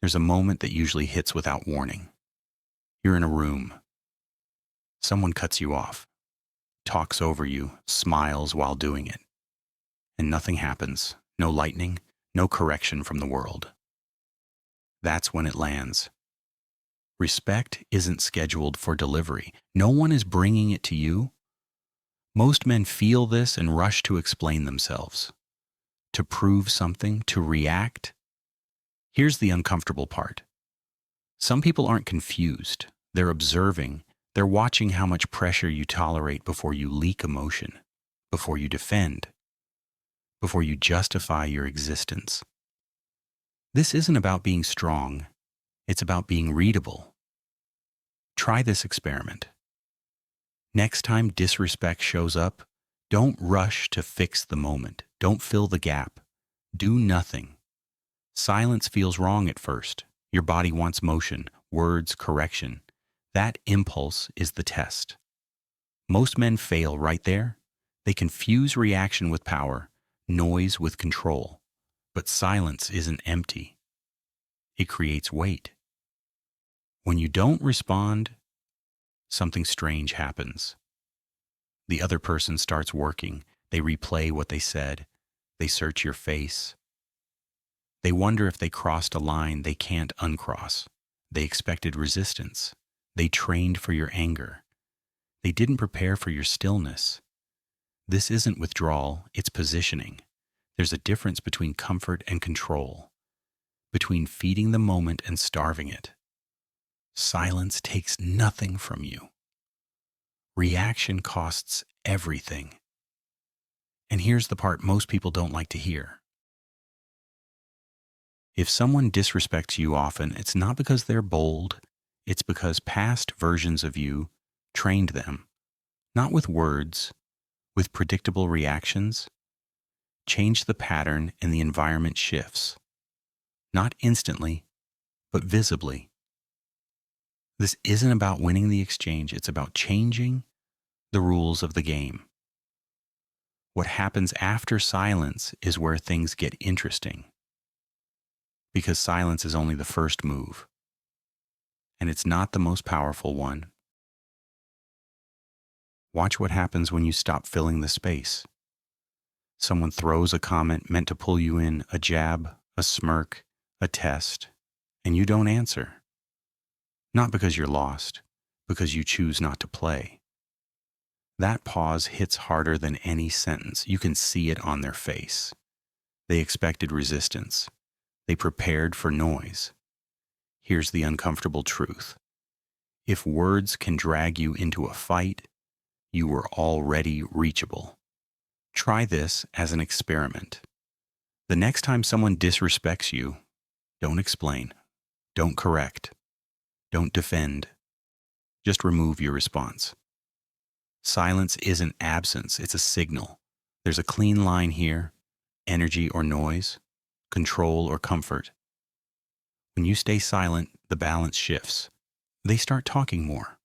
There's a moment that usually hits without warning. You're in a room. Someone cuts you off, talks over you, smiles while doing it, and nothing happens. No lightning, no correction from the world. That's when it lands. Respect isn't scheduled for delivery. No one is bringing it to you. Most men feel this and rush to explain themselves, to prove something, to react. Here's the uncomfortable part. Some people aren't confused. They're observing. They're watching how much pressure you tolerate before you leak emotion, before you defend, before you justify your existence. This isn't about being strong. It's about being readable. Try this experiment. Next time disrespect shows up, don't rush to fix the moment. Don't fill the gap. Do nothing. Silence feels wrong at first. Your body wants motion, words, correction. That impulse is the test. Most men fail right there. They confuse reaction with power, noise with control. But silence isn't empty. It creates weight. When you don't respond, something strange happens. The other person starts working. They replay what they said. They search your face. They wonder if they crossed a line they can't uncross. They expected resistance. They trained for your anger. They didn't prepare for your stillness. This isn't withdrawal, it's positioning. There's a difference between comfort and control, between feeding the moment and starving it. Silence takes nothing from you. Reaction costs everything. And here's the part most people don't like to hear. If someone disrespects you often, it's not because they're bold, it's because past versions of you trained them, not with words, with predictable reactions. Change the pattern and the environment shifts, not instantly, but visibly. This isn't about winning the exchange, it's about changing the rules of the game. What happens after silence is where things get interesting, because silence is only the first move, and it's not the most powerful one. Watch what happens when you stop filling the space. Someone throws a comment meant to pull you in, a jab, a smirk, a test, and you don't answer. Not because you're lost, because you choose not to play. That pause hits harder than any sentence. You can see it on their face. They expected resistance. They prepared for noise. Here's the uncomfortable truth. If words can drag you into a fight, you were already reachable. Try this as an experiment. The next time someone disrespects you, don't explain, don't correct, don't defend. Just remove your response. Silence isn't absence, it's a signal. There's a clean line here, energy or noise, control or comfort. When you stay silent, the balance shifts. They start talking more,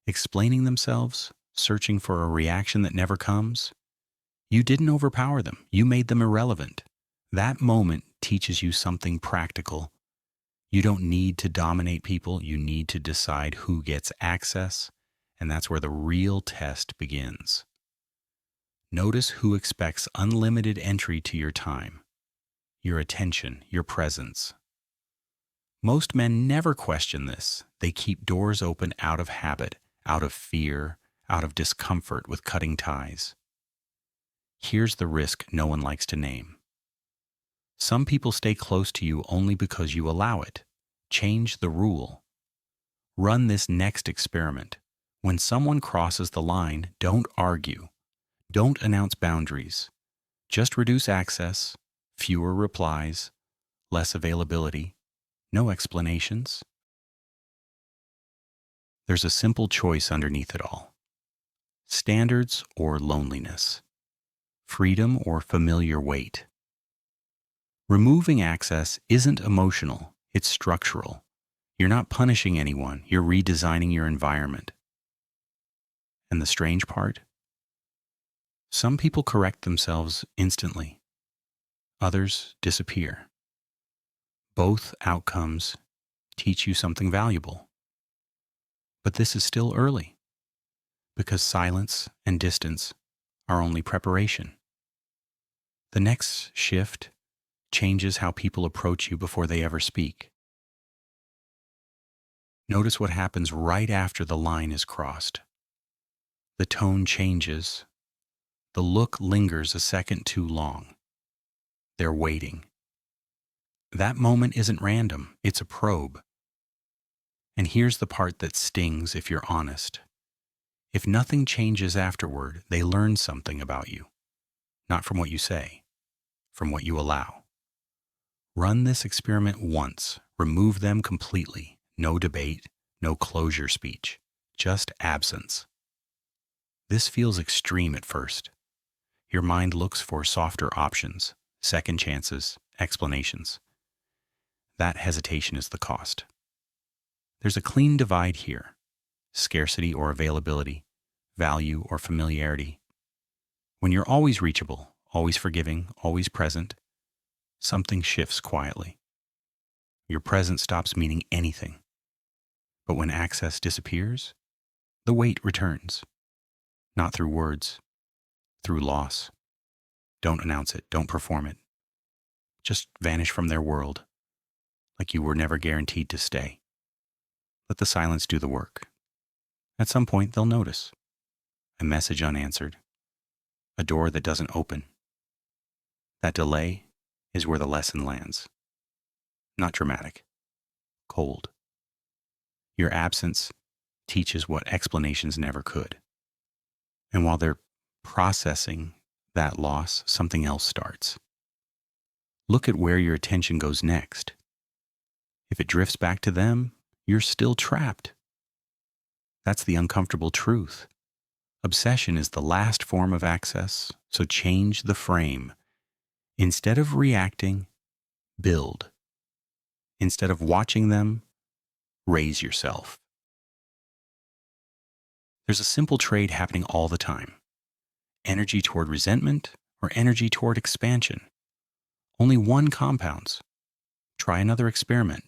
explaining themselves, searching for a reaction that never comes. You didn't overpower them. You made them irrelevant. That moment teaches you something practical. You don't need to dominate people. You need to decide who gets access, and that's where the real test begins. Notice who expects unlimited entry to your time, your attention, your presence. Most men never question this. They keep doors open out of habit, out of fear, out of discomfort with cutting ties. Here's the risk no one likes to name. Some people stay close to you only because you allow it. Change the rule. Run this next experiment. When someone crosses the line, don't argue. Don't announce boundaries. Just reduce access, fewer replies, less availability, no explanations. There's a simple choice underneath it all. Standards or loneliness. Freedom or familiar weight. Removing access isn't emotional, it's structural. You're not punishing anyone, you're redesigning your environment. And the strange part? Some people correct themselves instantly. Others disappear. Both outcomes teach you something valuable. But this is still early, because silence and distance are only preparation. The next shift changes how people approach you before they ever speak. Notice what happens right after the line is crossed. The tone changes. The look lingers a second too long. They're waiting. That moment isn't random, it's a probe. And here's the part that stings if you're honest. If nothing changes afterward, they learn something about you. Not from what you say, from what you allow. Run this experiment once. Remove them completely. No debate, no closure speech. Just absence. This feels extreme at first. Your mind looks for softer options, second chances, explanations. That hesitation is the cost. There's a clean divide here. Scarcity or availability, value or familiarity. When you're always reachable, always forgiving, always present, something shifts quietly. Your presence stops meaning anything. But when access disappears, the weight returns. Not through words, through loss. Don't announce it, don't perform it. Just vanish from their world, like you were never guaranteed to stay. Let the silence do the work. At some point, they'll notice. A message unanswered. A door that doesn't open. That delay is where the lesson lands. Not dramatic. Cold. Your absence teaches what explanations never could. And while they're processing that loss, something else starts. Look at where your attention goes next. If it drifts back to them, you're still trapped. That's the uncomfortable truth. Obsession is the last form of access, so change the frame. Instead of reacting, build. Instead of watching them, raise yourself. There's a simple trade happening all the time. Energy toward resentment or energy toward expansion. Only one compounds. Try another experiment.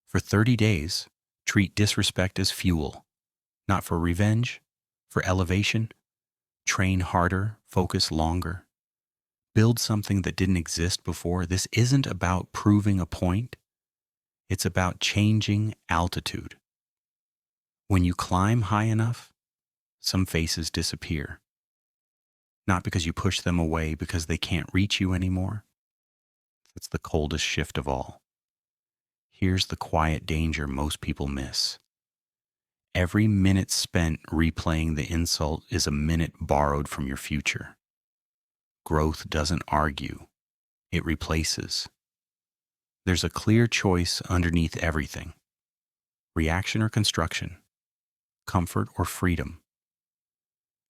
For 30 days, treat disrespect as fuel, not for revenge, for elevation. Train harder, focus longer. Build something that didn't exist before. This isn't about proving a point. It's about changing altitude. When you climb high enough, some faces disappear. Not because you push them away, because they can't reach you anymore. It's the coldest shift of all. Here's the quiet danger most people miss. Every minute spent replaying the insult is a minute borrowed from your future. Growth doesn't argue, it replaces. There's a clear choice underneath everything. Reaction or construction, comfort or freedom.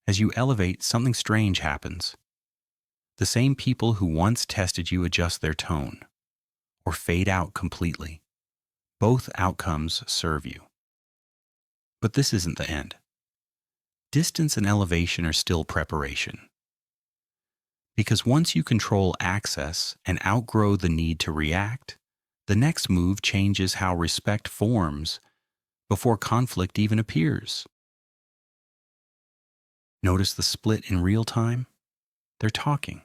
As you elevate, something strange happens. The same people who once tested you adjust their tone, or fade out completely. Both outcomes serve you. But this isn't the end. Distance and elevation are still preparation. Because once you control access and outgrow the need to react, the next move changes how respect forms before conflict even appears. Notice the split in real time? They're talking,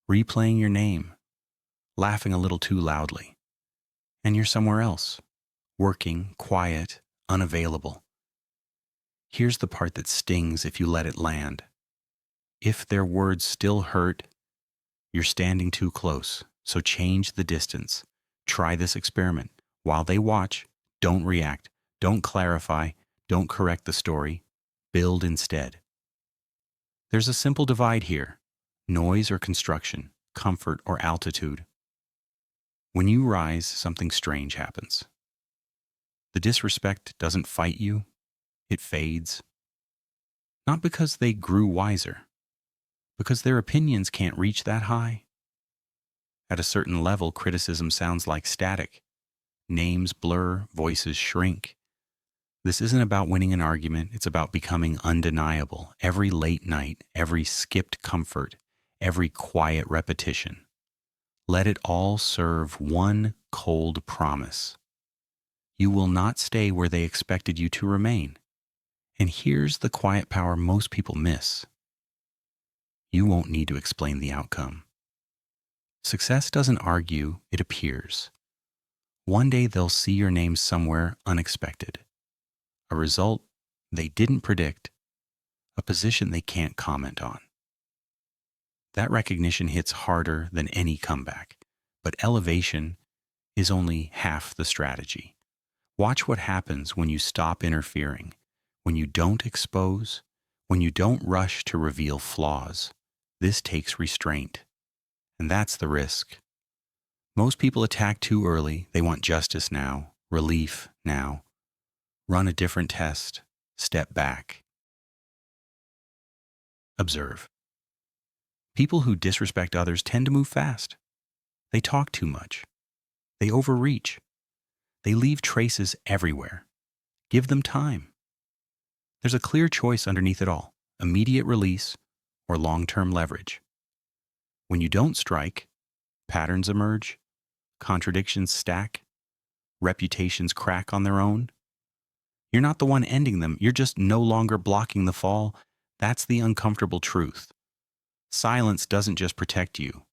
replaying your name, laughing a little too loudly. And you're somewhere else, working, quiet, unavailable. Here's the part that stings if you let it land. If their words still hurt, you're standing too close, so change the distance. Try this experiment. While they watch, don't react, don't clarify, don't correct the story. Build instead. There's a simple divide here: noise or construction, comfort or altitude. When you rise, something strange happens. The disrespect doesn't fight you, it fades. Not because they grew wiser, because their opinions can't reach that high. At a certain level, criticism sounds like static. Names blur, voices shrink. This isn't about winning an argument, it's about becoming undeniable. Every late night, every skipped comfort, every quiet repetition. Let it all serve one cold promise. You will not stay where they expected you to remain. And here's the quiet power most people miss. You won't need to explain the outcome. Success doesn't argue, it appears. One day they'll see your name somewhere unexpected. A result they didn't predict, a position they can't comment on. That recognition hits harder than any comeback, but elevation is only half the strategy. Watch what happens when you stop interfering, when you don't expose, when you don't rush to reveal flaws. This takes restraint, and that's the risk. Most people attack too early. They want justice now, relief now. Run a different test. Step back. Observe. People who disrespect others tend to move fast. They talk too much. They overreach. They leave traces everywhere. Give them time. There's a clear choice underneath it all: immediate release or long-term leverage. When you don't strike, patterns emerge, contradictions stack, reputations crack on their own. You're not the one ending them. You're just no longer blocking the fall. That's the uncomfortable truth. Silence doesn't just protect you,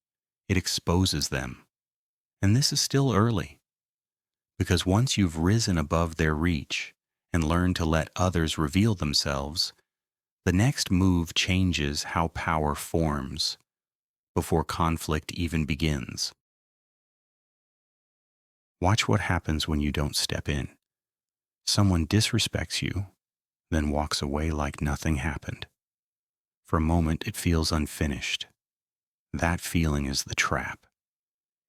it exposes them. And this is still early. Because once you've risen above their reach and learned to let others reveal themselves, the next move changes how power forms before conflict even begins. Watch what happens when you don't step in. Someone disrespects you, then walks away like nothing happened. For a moment, it feels unfinished. That feeling is the trap.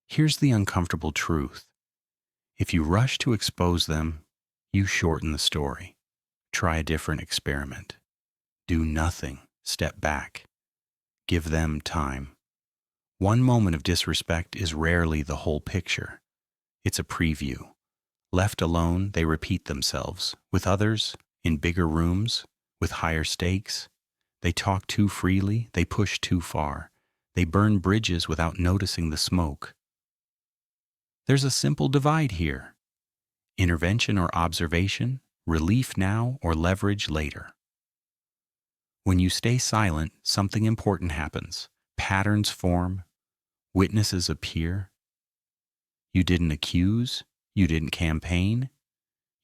Here's the uncomfortable truth. If you rush to expose them, you shorten the story. Try a different experiment. Do nothing. Step back. Give them time. One moment of disrespect is rarely the whole picture. It's a preview. Left alone, they repeat themselves. With others, in bigger rooms, with higher stakes, they talk too freely, they push too far. They burn bridges without noticing the smoke. There's a simple divide here: intervention or observation, relief now or leverage later. When you stay silent, something important happens. Patterns form, witnesses appear. You didn't accuse, you didn't campaign,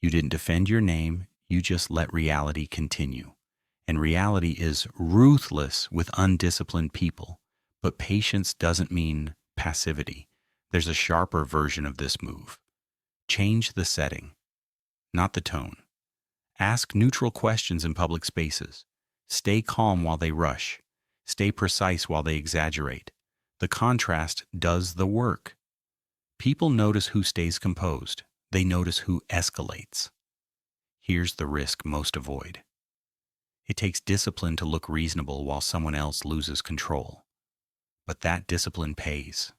you didn't defend your name, you just let reality continue. And reality is ruthless with undisciplined people. But patience doesn't mean passivity. There's a sharper version of this move. Change the setting, not the tone. Ask neutral questions in public spaces. Stay calm while they rush. Stay precise while they exaggerate. The contrast does the work. People notice who stays composed. They notice who escalates. Here's the risk most avoid. It takes discipline to look reasonable while someone else loses control. But that discipline pays.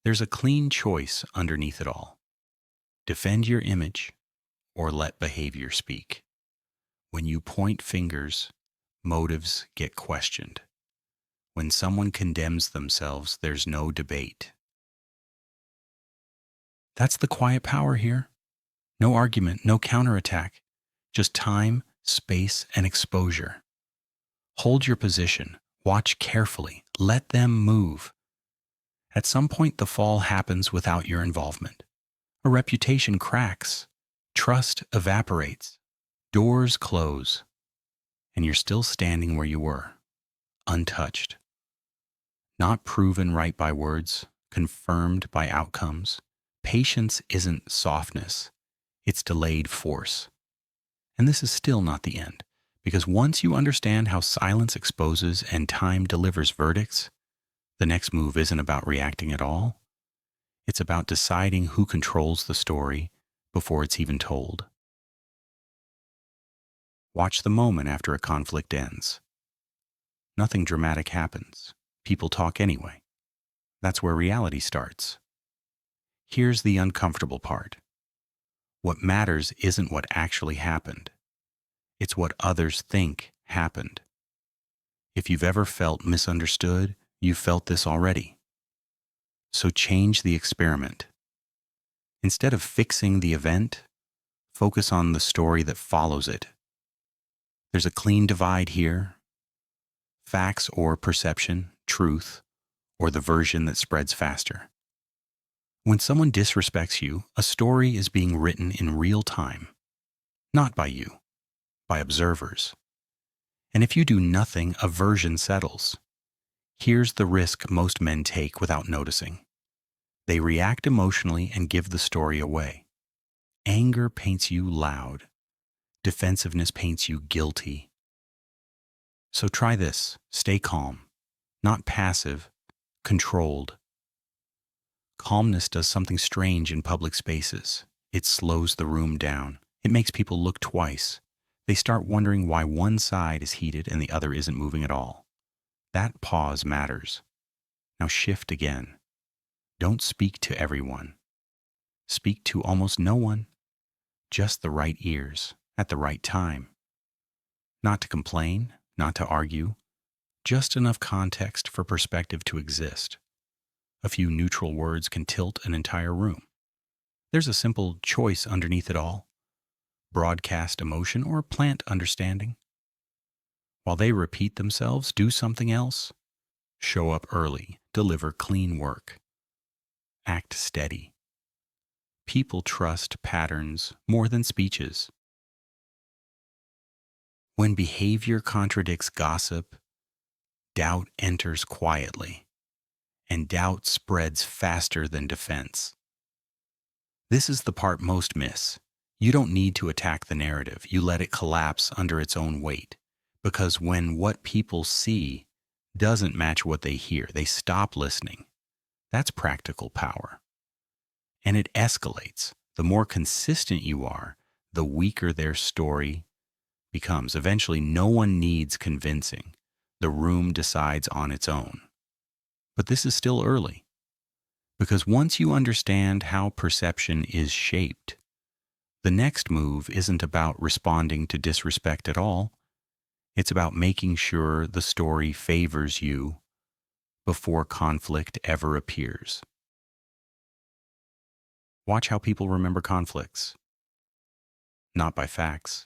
There's a clean choice underneath it all. Defend your image or let behavior speak. When you point fingers, motives get questioned. When someone condemns themselves, there's no debate. That's the quiet power here. No argument, no counterattack. Just time, space, and exposure. Hold your position. Watch carefully. Let them move. At some point, the fall happens without your involvement. A reputation cracks. Trust evaporates. Doors close. And you're still standing where you were, untouched. Not proven right by words, confirmed by outcomes. Patience isn't softness. It's delayed force. And this is still not the end, because once you understand how silence exposes and time delivers verdicts, the next move isn't about reacting at all. It's about deciding who controls the story before it's even told. Watch the moment after a conflict ends. Nothing dramatic happens. People talk anyway. That's where reality starts. Here's the uncomfortable part. What matters isn't what actually happened. It's what others think happened. If you've ever felt misunderstood, you've felt this already. So change the experiment. Instead of fixing the event, focus on the story that follows it. There's a clean divide here: facts or perception, truth, or the version that spreads faster. When someone disrespects you, a story is being written in real time, not by you, by observers. And if you do nothing, a version settles. Here's the risk most men take without noticing. They react emotionally and give the story away. Anger paints you loud. Defensiveness paints you guilty. So try this. Stay calm, not passive, controlled. Calmness does something strange in public spaces. It slows the room down. It makes people look twice. They start wondering why one side is heated and the other isn't moving at all. That pause matters. Now shift again. Don't speak to everyone. Speak to almost no one. Just the right ears, at the right time. Not to complain, not to argue, just enough context for perspective to exist. A few neutral words can tilt an entire room. There's a simple choice underneath it all: broadcast emotion or plant understanding. While they repeat themselves, do something else. Show up early, deliver clean work. Act steady. People trust patterns more than speeches. When behavior contradicts gossip, doubt enters quietly, and doubt spreads faster than defense. This is the part most miss. You don't need to attack the narrative. You let it collapse under its own weight. Because when what people see doesn't match what they hear, they stop listening. That's practical power. And it escalates. The more consistent you are, the weaker their story becomes. Eventually, no one needs convincing. The room decides on its own. But this is still early. Because once you understand how perception is shaped, the next move isn't about responding to disrespect at all. It's about making sure the story favors you before conflict ever appears. Watch how people remember conflicts. Not by facts,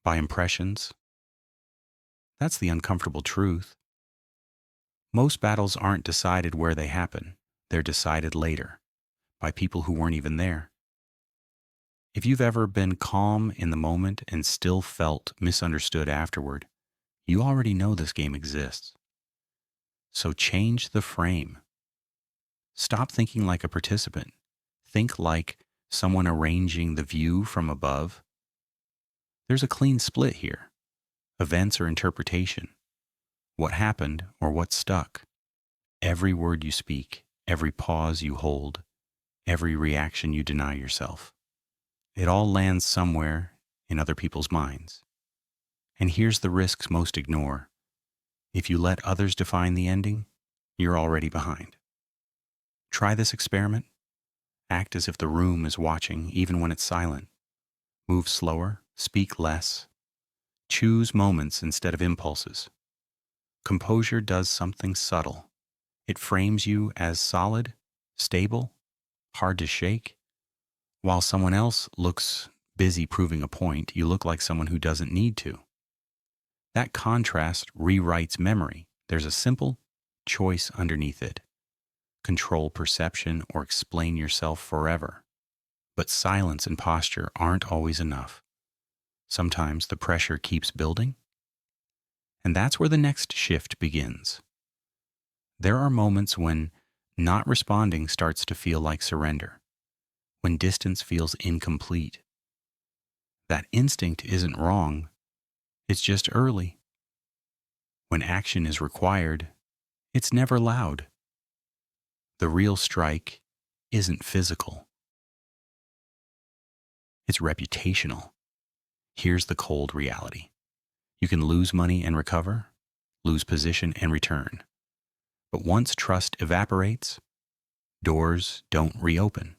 by impressions. That's the uncomfortable truth. Most battles aren't decided where they happen. They're decided later, by people who weren't even there. If you've ever been calm in the moment and still felt misunderstood afterward, you already know this game exists. So change the frame. Stop thinking like a participant. Think like someone arranging the view from above. There's a clean split here. Events or interpretation. What happened or what stuck. Every word you speak, every pause you hold, every reaction you deny yourself. It all lands somewhere in other people's minds. And here's the risks most ignore. If you let others define the ending, you're already behind. Try this experiment. Act as if the room is watching, even when it's silent. Move slower, speak less. Choose moments instead of impulses. Composure does something subtle. It frames you as solid, stable, hard to shake. While someone else looks busy proving a point, you look like someone who doesn't need to. That contrast rewrites memory. There's a simple choice underneath it. Control perception or explain yourself forever. But silence and posture aren't always enough. Sometimes the pressure keeps building. And that's where the next shift begins. There are moments when not responding starts to feel like surrender. When distance feels incomplete. That instinct isn't wrong, it's just early. When action is required, it's never loud. The real strike isn't physical. It's reputational. Here's the cold reality. You can lose money and recover, lose position and return. But once trust evaporates, doors don't reopen.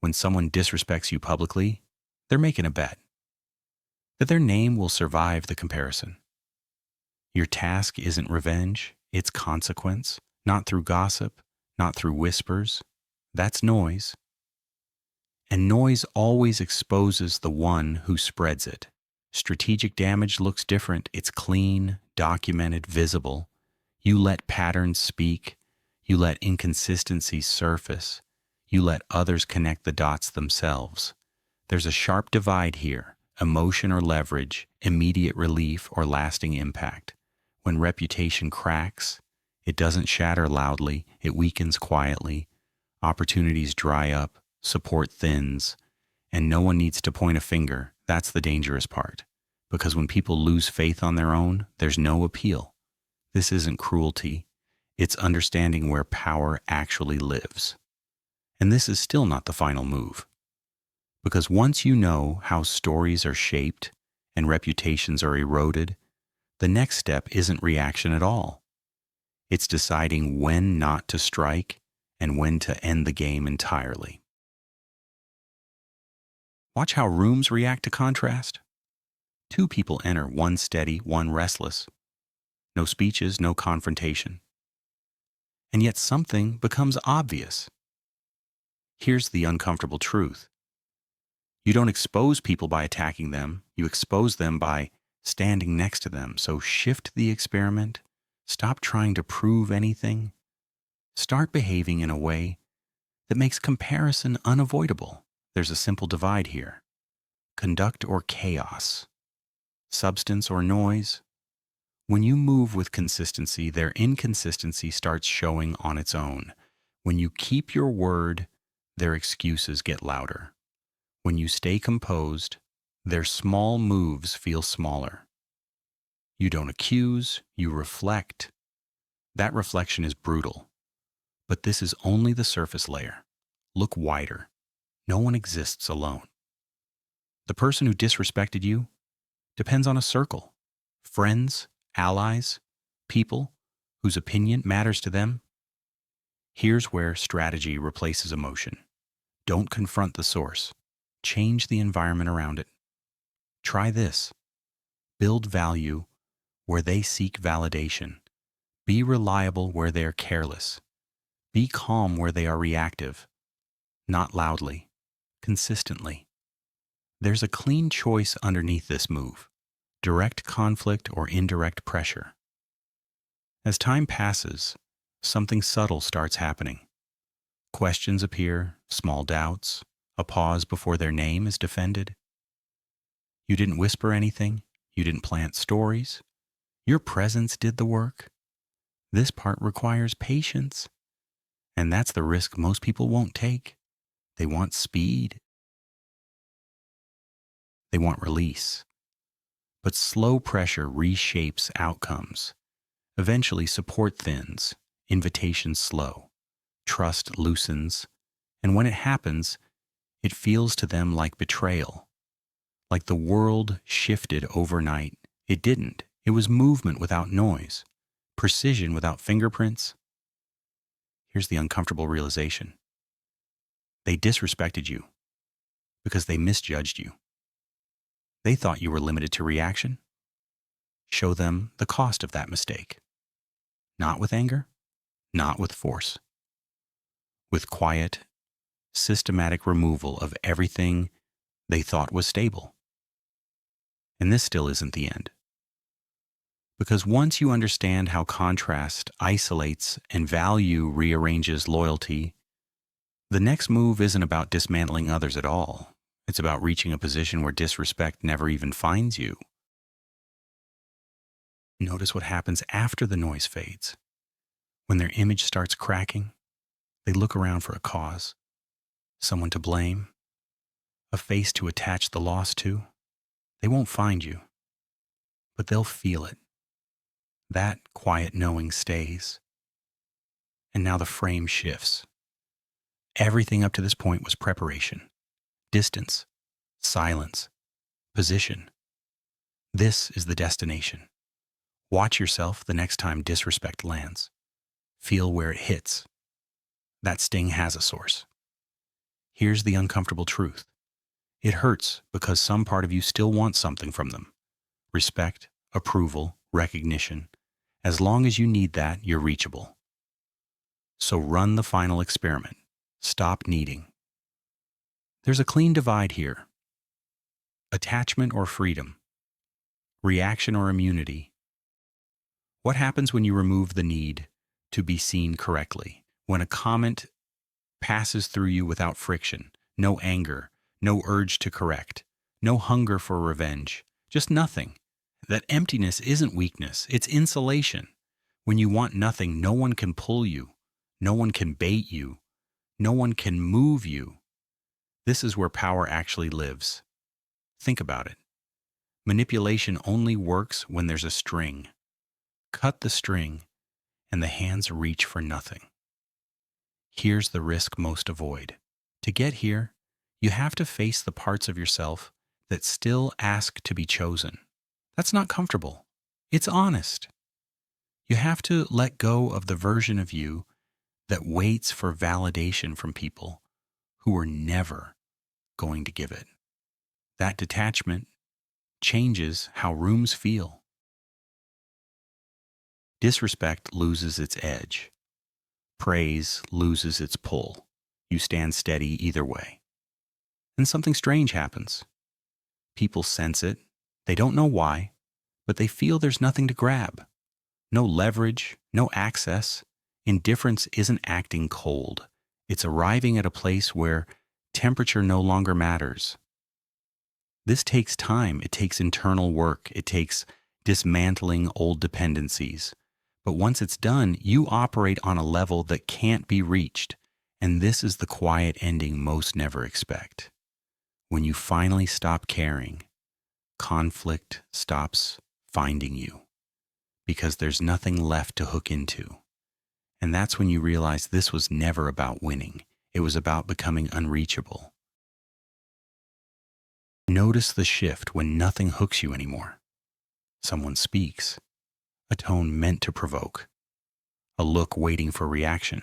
When someone disrespects you publicly, they're making a bet that their name will survive the comparison. Your task isn't revenge, it's consequence, not through gossip, not through whispers. That's noise. And noise always exposes the one who spreads it. Strategic damage looks different. It's clean, documented, visible. You let patterns speak. You let inconsistencies surface. You let others connect the dots themselves. There's a sharp divide here: emotion or leverage, immediate relief or lasting impact. When reputation cracks, it doesn't shatter loudly, it weakens quietly. Opportunities dry up, support thins, and no one needs to point a finger. That's the dangerous part. Because when people lose faith on their own, there's no appeal. This isn't cruelty. It's understanding where power actually lives. And this is still not the final move. Because once you know how stories are shaped and reputations are eroded, the next step isn't reaction at all. It's deciding when not to strike and when to end the game entirely. Watch how rooms react to contrast. Two people enter, one steady, one restless. No speeches, no confrontation. And yet something becomes obvious. Here's the uncomfortable truth. You don't expose people by attacking them. You expose them by standing next to them. So shift the experiment. Stop trying to prove anything. Start behaving in a way that makes comparison unavoidable. There's a simple divide here: conduct or chaos, substance or noise. When you move with consistency, their inconsistency starts showing on its own. When you keep your word, their excuses get louder. When you stay composed, their small moves feel smaller. You don't accuse, you reflect. That reflection is brutal. But this is only the surface layer. Look wider. No one exists alone. The person who disrespected you depends on a circle: friends, allies, people whose opinion matters to them. Here's where strategy replaces emotion. Don't confront the source. Change the environment around it. Try this. Build value where they seek validation. Be reliable where they are careless. Be calm where they are reactive. Not loudly, consistently. There's a clean choice underneath this move: direct conflict or indirect pressure. As time passes, something subtle starts happening. Questions appear, small doubts, a pause before their name is defended. You didn't whisper anything. You didn't plant stories. Your presence did the work. This part requires patience. And that's the risk most people won't take. They want speed. They want release. But slow pressure reshapes outcomes. Eventually, support thins, invitations slow, trust loosens, and when it happens, it feels to them like betrayal. Like the world shifted overnight. It didn't. It was movement without noise, precision without fingerprints. Here's the uncomfortable realization. They disrespected you because they misjudged you. They thought you were limited to reaction. Show them the cost of that mistake. Not with anger, not with force. With quiet, systematic removal of everything they thought was stable. And this still isn't the end. Because once you understand how contrast isolates and value rearranges loyalty, the next move isn't about dismantling others at all. It's about reaching a position where disrespect never even finds you. Notice what happens after the noise fades. When their image starts cracking, they look around for a cause, someone to blame, a face to attach the loss to. They won't find you, but they'll feel it. That quiet knowing stays. And now the frame shifts. Everything up to this point was preparation, distance, silence, position. This is the destination. Watch yourself the next time disrespect lands. Feel where it hits. That sting has a source. Here's the uncomfortable truth. It hurts because some part of you still wants something from them. Respect, approval, recognition. As long as you need that, you're reachable. So run the final experiment. Stop needing. There's a clean divide here. Attachment or freedom. Reaction or immunity. What happens when you remove the need to be seen correctly? When a comment passes through you without friction, no anger, no urge to correct, no hunger for revenge, just nothing. That emptiness isn't weakness, it's insulation. When you want nothing, no one can pull you, no one can bait you, no one can move you. This is where power actually lives. Think about it. Manipulation only works when there's a string. Cut the string, and the hands reach for nothing. Here's the risk most avoid. To get here, you have to face the parts of yourself that still ask to be chosen. That's not comfortable. It's honest. You have to let go of the version of you that waits for validation from people who are never going to give it. That detachment changes how rooms feel. Disrespect loses its edge. Praise loses its pull. You stand steady either way. And something strange happens. People sense it. They don't know why, but they feel there's nothing to grab. No leverage, no access. Indifference isn't acting cold. It's arriving at a place where temperature no longer matters. This takes time. It takes internal work. It takes dismantling old dependencies. But once it's done, you operate on a level that can't be reached. And this is the quiet ending most never expect. When you finally stop caring, conflict stops finding you because there's nothing left to hook into. And that's when you realize this was never about winning. It was about becoming unreachable. Notice the shift when nothing hooks you anymore. Someone speaks, a tone meant to provoke, a look waiting for reaction,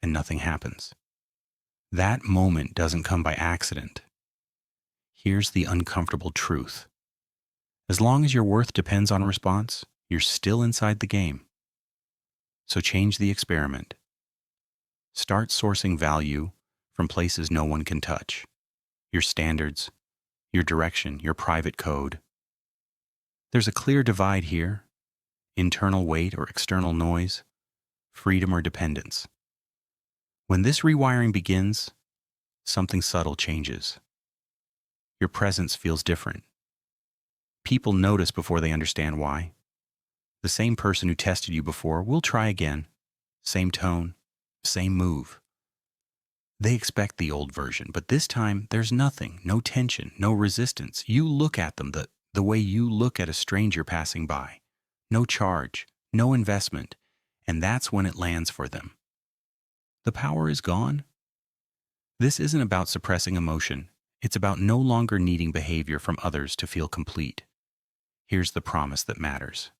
and nothing happens. That moment doesn't come by accident. Here's the uncomfortable truth. As long as your worth depends on a response, you're still inside the game. So change the experiment. Start sourcing value from places no one can touch. Your standards, your direction, your private code. There's a clear divide here. Internal weight or external noise, freedom or dependence. When this rewiring begins, something subtle changes. Your presence feels different. People notice before they understand why. The same person who tested you before will try again. Same tone, same move. They expect the old version, but this time there's nothing, no tension, no resistance. You look at them the way you look at a stranger passing by. No charge, no investment, and that's when it lands for them. The power is gone. This isn't about suppressing emotion. It's about no longer needing behavior from others to feel complete. Here's the promise that matters.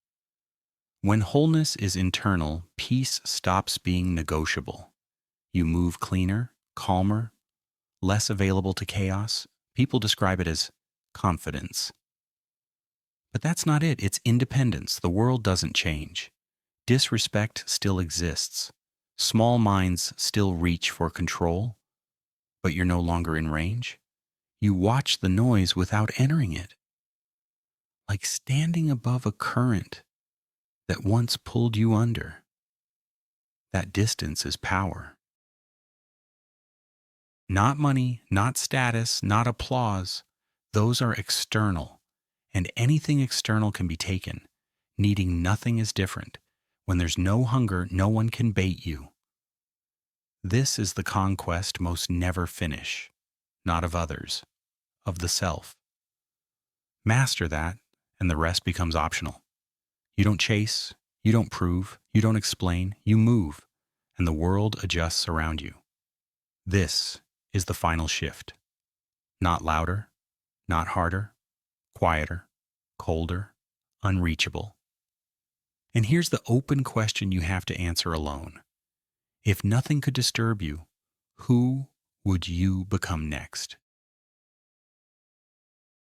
When wholeness is internal, peace stops being negotiable. You move cleaner, calmer, less available to chaos. People describe it as confidence. But that's not it. It's independence. The world doesn't change. Disrespect still exists. Small minds still reach for control, but you're no longer in range. You watch the noise without entering it. Like standing above a current that once pulled you under. That distance is power. Not money, not status, not applause. Those are external. And anything external can be taken. Needing nothing is different. When there's no hunger, no one can bait you. This is the conquest most never finish. Not of others, of the self. Master that, and the rest becomes optional. You don't chase, you don't prove, you don't explain, you move, and the world adjusts around you. This is the final shift. Not louder, not harder, quieter, colder, unreachable. And here's the open question you have to answer alone. If nothing could disturb you, who would you become next?